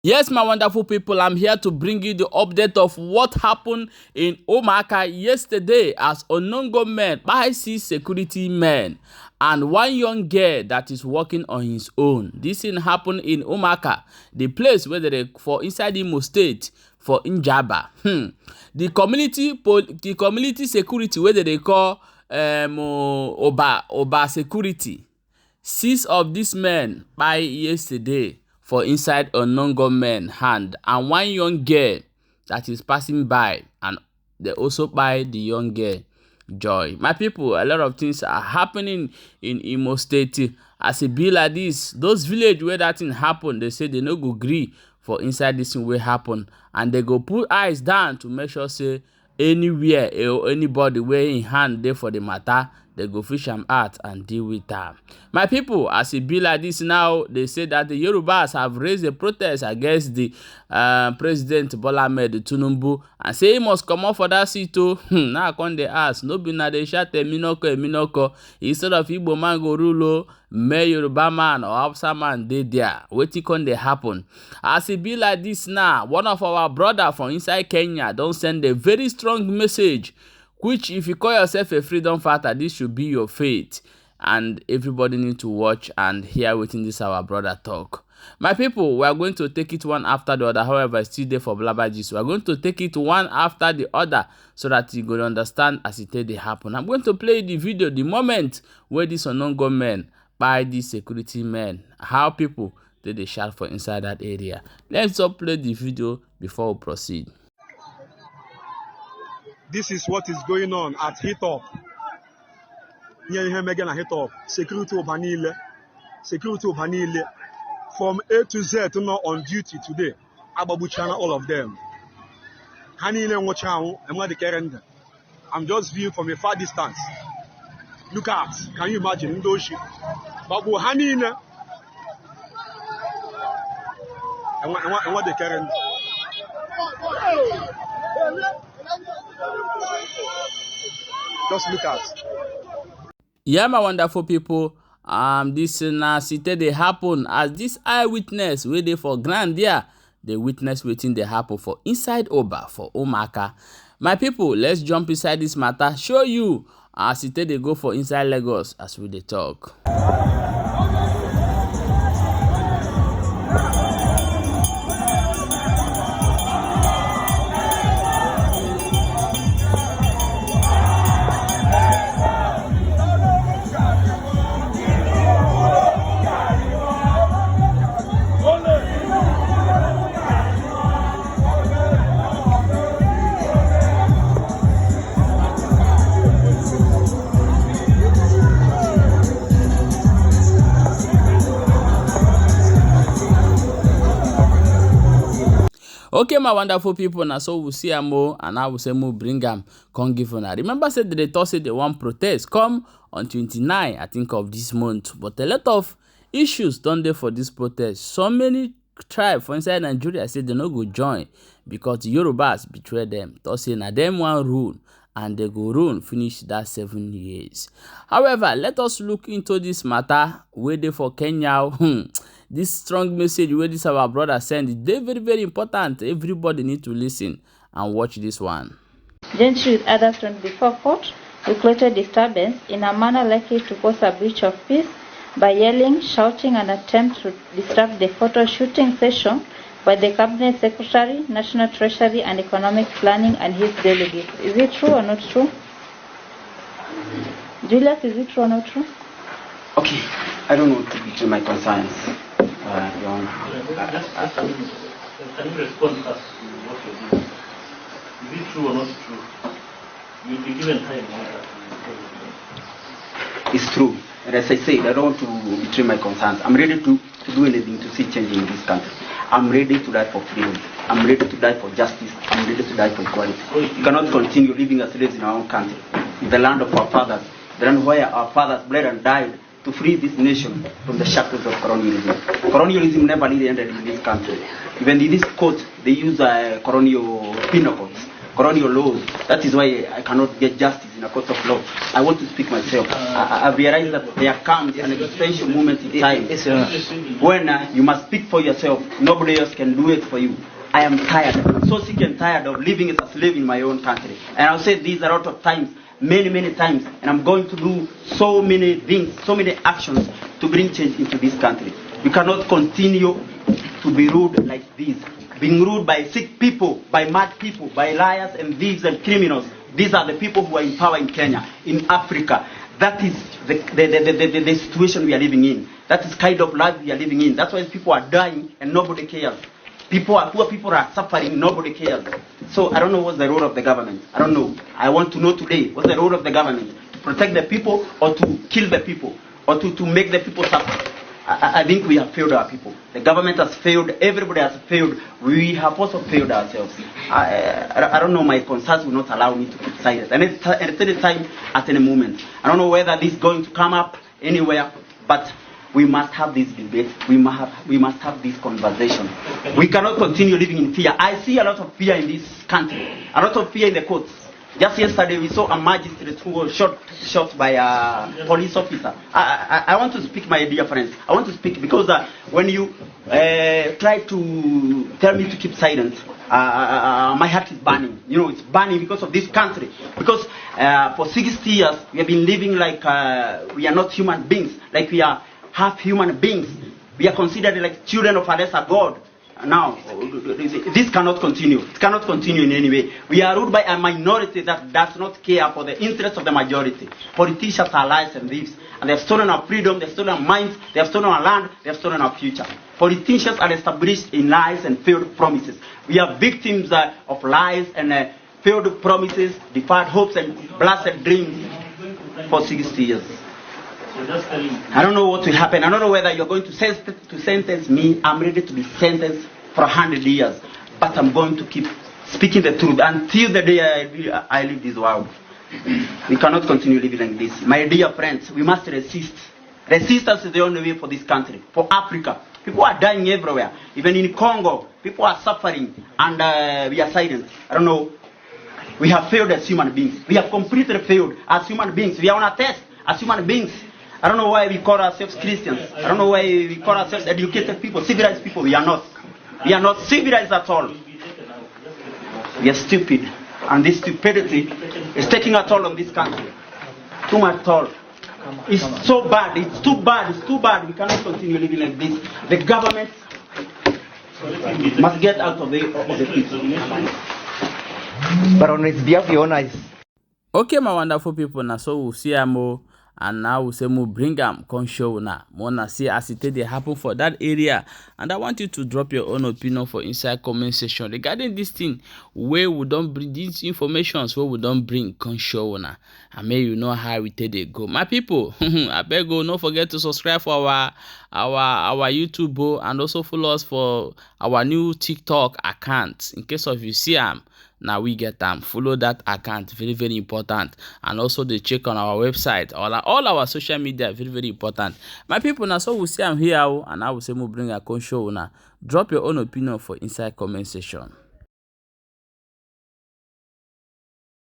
Yes, my wonderful people, I'm here to bring you the update of what happened in Umuaka yesterday as unknown gunmen, Kpai security men, and one young girl that is working on his own. This thing happened in Umuaka, the place where they for inside Imo State for Njaba. The community security where they call Oba security. 6 of these men by yesterday for inside unknown gunmen hand, and one young girl that is passing by, and they also buy the young girl joy. My people, a lot of things are happening in Imo State as a be like this. Those village where that thing happen, they say they no go gree for inside this thing will happen, and they go put eyes down to make sure say anywhere or anybody where in hand there for the matter, they go fish am out and deal with that. My people, as it be like this now, they say that the Yorubas have raised a protest against the President Bola Ahmed Tinubu and say he must come out for that seat too. Now come they ask, no be na they shout Eminoko. Instead of Igbo man go rule, may Yoruba man or Hausa man dey there. Wetin come dey happen? As it be like this now, one of our brother from inside Kenya don send a very strong message, which if you call yourself a freedom fighter, this should be your fate. And everybody need to watch and hear wetin this our brother talk. My people, we are going to take it one after the other. However, it's still there for Blabbergist. We are going to take it one after the other so that you go understand as it dey happen. I'm going to play the video, the moment where this unknown gunmen by these security men, how people they shout for inside that area. Let's just play the video before we proceed. This is what is going on at Hit Up. Here Megan at Hit Up. Security of Hanile. From A to Z to not on duty today. Ababu Chana, all of them. Hanile Wachao, I'm not the Kerenda. I'm just viewing from a far distance. Look at, can you imagine? Ndoshi. Babu Hanile. I'm not the Kerenda. Just look at. Yeah, my wonderful people. This city they happen as this eyewitness where they for grand there. They witness waiting they happen for inside Oba for Umuaka. My people, let's jump inside this matter. Show you as city they go for inside Lagos as we they talk. Okay, my wonderful people, now so we'll see more, and I will say more bring them, come give on. Remember, said they thought they want protest come on 29, I think, of this month, but a lot of issues done there for this protest. So many tribes for inside Nigeria said they no go join because the Yorubas betray them. Thought say na them one rule, and they go rule finish that 7 years. However, let us look into this matter where they for Kenya. This strong message where this our brother send is very, very important. Everybody need to listen and watch this one. Gentry with others from before court who created disturbance in a manner likely to cause a breach of peace by yelling, shouting, and attempt to disrupt the photo shooting session by the Cabinet Secretary, National Treasury, and Economic Planning and his delegates. Is it true or not true? Julius, is it true or not true? Okay, I don't want to betray my concerns. Your Honor. Can you respond first to what you're doing? Is it true or not true? You'll be given time. It's true. And as I said, I don't want to betray my concerns. I'm ready to do anything to see change in this country. I'm ready to die for freedom. I'm ready to die for justice. I'm ready to die for equality. We cannot continue living as slaves in our own country. In the land of our fathers, the land where our fathers bled and died to free this nation from the shackles of colonialism. Colonialism never really ended in this country. Even in this court, they use colonial penal codes. colonial laws. That is why I cannot get justice in a court of law. I want to speak myself. I realize that there comes an existential moment in time when you must speak for yourself. Nobody else can do it for you. I am tired. I'm so sick and tired of living as a slave in my own country. And I'll say these a lot of times, many times, and I'm going to do so many things, so many actions to bring change into this country. We cannot continue to be ruled like this, being ruled by sick people, by mad people, by liars and thieves and criminals. These are the people who are in power in Kenya, in Africa. That is the situation we are living in. That is kind of life we are living in. That's why people are dying and nobody cares. Poor people are suffering, nobody cares. So I don't know what's the role of the government. I don't know. I want to know today, what's the role of the government? To protect the people or to kill the people or to make the people suffer? I think we have failed our people. The government has failed, everybody has failed. We have also failed ourselves. I don't know, my concerns will not allow me to keep silent. And at any time, at any moment. I don't know whether this is going to come up anywhere, but we must have this debate. We must have this conversation. We cannot continue living in fear. I see a lot of fear in this country, a lot of fear in the courts. Just yesterday we saw a magistrate who was shot by a police officer. I want to speak, my dear friends. I want to speak because when you try to tell me to keep silent, my heart is burning. You know, it's burning because of this country. Because for 60 years we have been living like we are not human beings, like we are half human beings. We are considered like children of a lesser God. Now, this cannot continue. It cannot continue in any way. We are ruled by a minority that does not care for the interests of the majority. Politicians are liars and thieves. And they have stolen our freedom, they have stolen our minds, they have stolen our land, they have stolen our future. Politicians are established in lies and failed promises. We are victims of lies and failed promises, deferred hopes and blasted dreams for 60 years. I don't know what will happen. I don't know whether you're going to sentence me. I'm ready to be sentenced for 100 years. But I'm going to keep speaking the truth until the day I leave this world. We cannot continue living like this. My dear friends, we must resist. Resistance is the only way for this country, for Africa. People are dying everywhere. Even in Congo, people are suffering and we are silent. I don't know. We have failed as human beings. We have completely failed as human beings. We are on a test as human beings. I don't know why we call ourselves Christians. I don't know why we call ourselves educated people, civilized people. We are not. We are not civilized at all. We are stupid. And this stupidity is taking a toll on this country. Too much toll. It's so bad. It's too bad. It's too bad. We cannot continue living like this. The government must get out of the people. But on its behalf, your honor is... Okay, my wonderful people. Now, so we'll see more. And now we say we bring them come show now. Wanna see as it they happen for that area. And I want you to drop your own opinion for inside comment section regarding this thing where we don't bring these informations where we don't bring come show now. And may you know how we take they go. My people, I beg you, don't forget to subscribe for our YouTube and also follow us for our new TikTok account. In case of you see them. Now we get them. Follow that account, very important. And also they check on our website, all our social media, very important. My people, now so we see I'm here and I will say we bring a show now. Drop your own opinion for inside comment section.